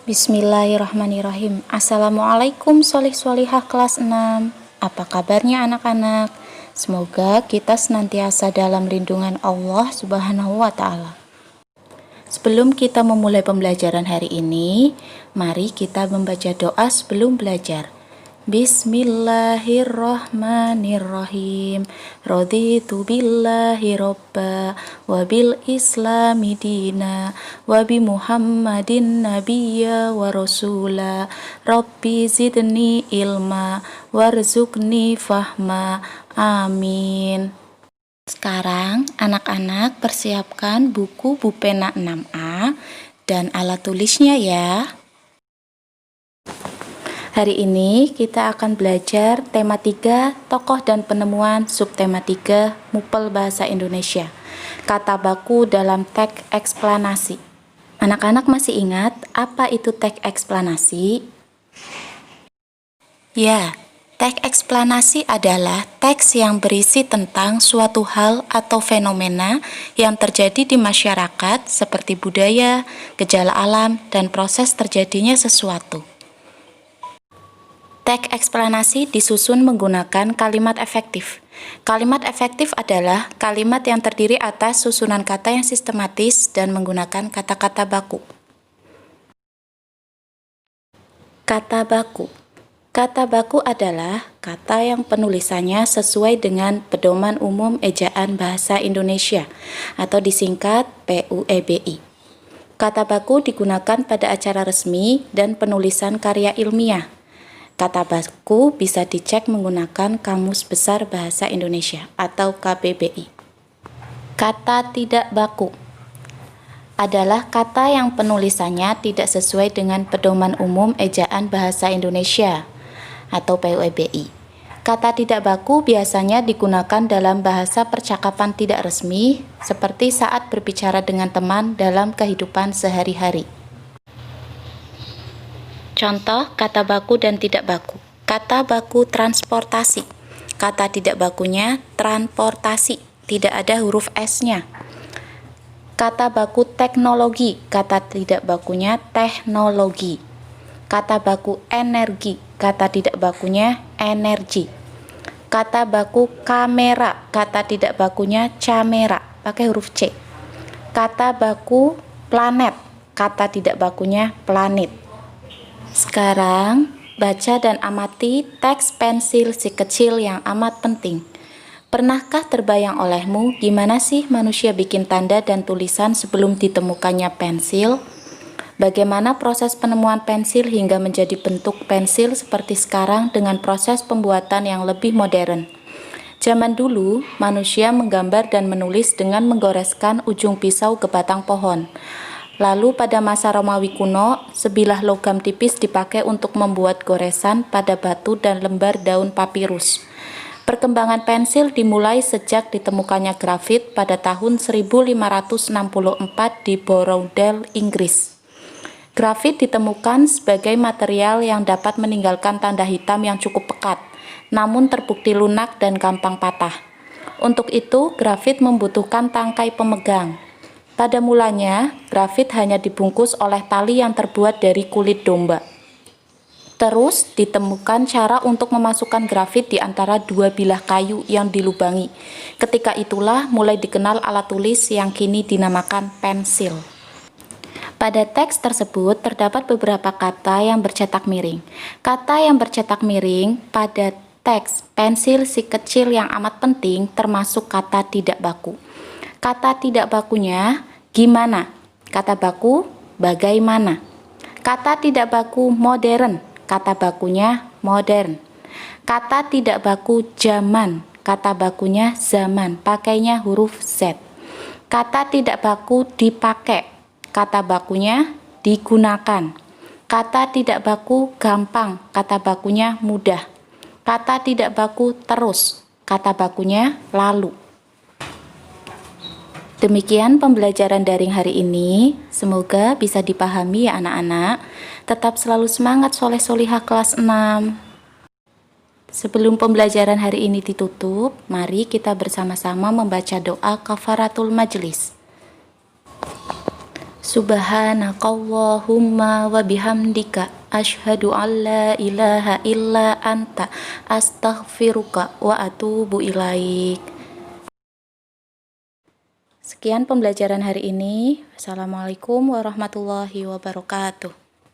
Bismillahirrahmanirrahim. Assalamualaikum solih-solihah kelas 6. Apa kabarnya anak-anak? Semoga kita senantiasa dalam lindungan Allah Subhanahu wa Ta'ala. Sebelum kita memulai pembelajaran hari ini, mari kita membaca doa sebelum belajar. Bismillahirrahmanirrahim. Raditu billahi robba wa bil islami dina wa bi muhammadin nabiyya wa rasula. Rabbi zidni ilma warzuqni fahma. Amin. Sekarang anak-anak persiapkan buku pulpena 6A dan alat tulisnya ya. Hari ini kita akan belajar tema 3, tokoh dan penemuan, subtema 3, mupel bahasa Indonesia. Kata baku dalam teks eksplanasi. Anak-anak masih ingat apa itu teks eksplanasi? Ya, teks eksplanasi adalah teks yang berisi tentang suatu hal atau fenomena yang terjadi di masyarakat seperti budaya, gejala alam, dan proses terjadinya sesuatu. Teks eksplanasi disusun menggunakan kalimat efektif. Kalimat efektif adalah kalimat yang terdiri atas susunan kata yang sistematis dan menggunakan kata-kata baku. Kata baku. Kata baku adalah kata yang penulisannya sesuai dengan Pedoman Umum Ejaan Bahasa Indonesia atau disingkat PUEBI. Kata baku digunakan pada acara resmi dan penulisan karya ilmiah. Kata baku bisa dicek menggunakan Kamus Besar Bahasa Indonesia atau KBBI. Kata tidak baku adalah kata yang penulisannya tidak sesuai dengan Pedoman Umum Ejaan Bahasa Indonesia atau PUEBI. Kata tidak baku biasanya digunakan dalam bahasa percakapan tidak resmi seperti saat berbicara dengan teman dalam kehidupan sehari-hari. Contoh kata baku dan tidak baku. Kata baku transportasi. Kata tidak bakunya transportasi, tidak ada huruf S-nya. Kata baku teknologi. Kata tidak bakunya teknologi. Kata baku energi. Kata tidak bakunya energi. Kata baku kamera. Kata tidak bakunya camera, pakai huruf C. Kata baku planet. Kata tidak bakunya planet. Sekarang, baca dan amati teks pensil si kecil yang amat penting. Pernahkah terbayang olehmu gimana sih manusia bikin tanda dan tulisan sebelum ditemukannya pensil? Bagaimana proses penemuan pensil hingga menjadi bentuk pensil seperti sekarang dengan proses pembuatan yang lebih modern? Zaman dulu, manusia menggambar dan menulis dengan menggoreskan ujung pisau ke batang pohon. Lalu pada masa Romawi kuno, sebilah logam tipis dipakai untuk membuat goresan pada batu dan lembar daun papirus. Perkembangan pensil dimulai sejak ditemukannya grafit pada tahun 1564 di Borrowdale, Inggris. Grafit ditemukan sebagai material yang dapat meninggalkan tanda hitam yang cukup pekat, namun terbukti lunak dan gampang patah. Untuk itu, grafit membutuhkan tangkai pemegang. Pada mulanya, grafit hanya dibungkus oleh tali yang terbuat dari kulit domba. Terus, ditemukan cara untuk memasukkan grafit di antara dua bilah kayu yang dilubangi. Ketika itulah mulai dikenal alat tulis yang kini dinamakan pensil. Pada teks tersebut terdapat beberapa kata yang bercetak miring. Kata yang bercetak miring pada teks pensil si kecil yang amat penting termasuk kata tidak baku. Kata tidak bakunya gimana? Kata baku bagaimana? Kata tidak baku modern. Kata bakunya modern. Kata tidak baku zaman. Kata bakunya zaman. Pakainya huruf Z. Kata tidak baku dipakai. Kata bakunya digunakan. Kata tidak baku gampang. Kata bakunya mudah. Kata tidak baku terus. Kata bakunya lalu. Demikian pembelajaran daring hari ini, semoga bisa dipahami ya anak-anak. Tetap selalu semangat soleh-solihah kelas 6. Sebelum pembelajaran hari ini ditutup, mari kita bersama-sama membaca doa kafaratul majlis. Subhanakallahumma wa bihamdika asyhadu an la ilaha illa anta astaghfiruka wa atubu ilaik. Sekian pembelajaran hari ini. Wassalamualaikum warahmatullahi wabarakatuh.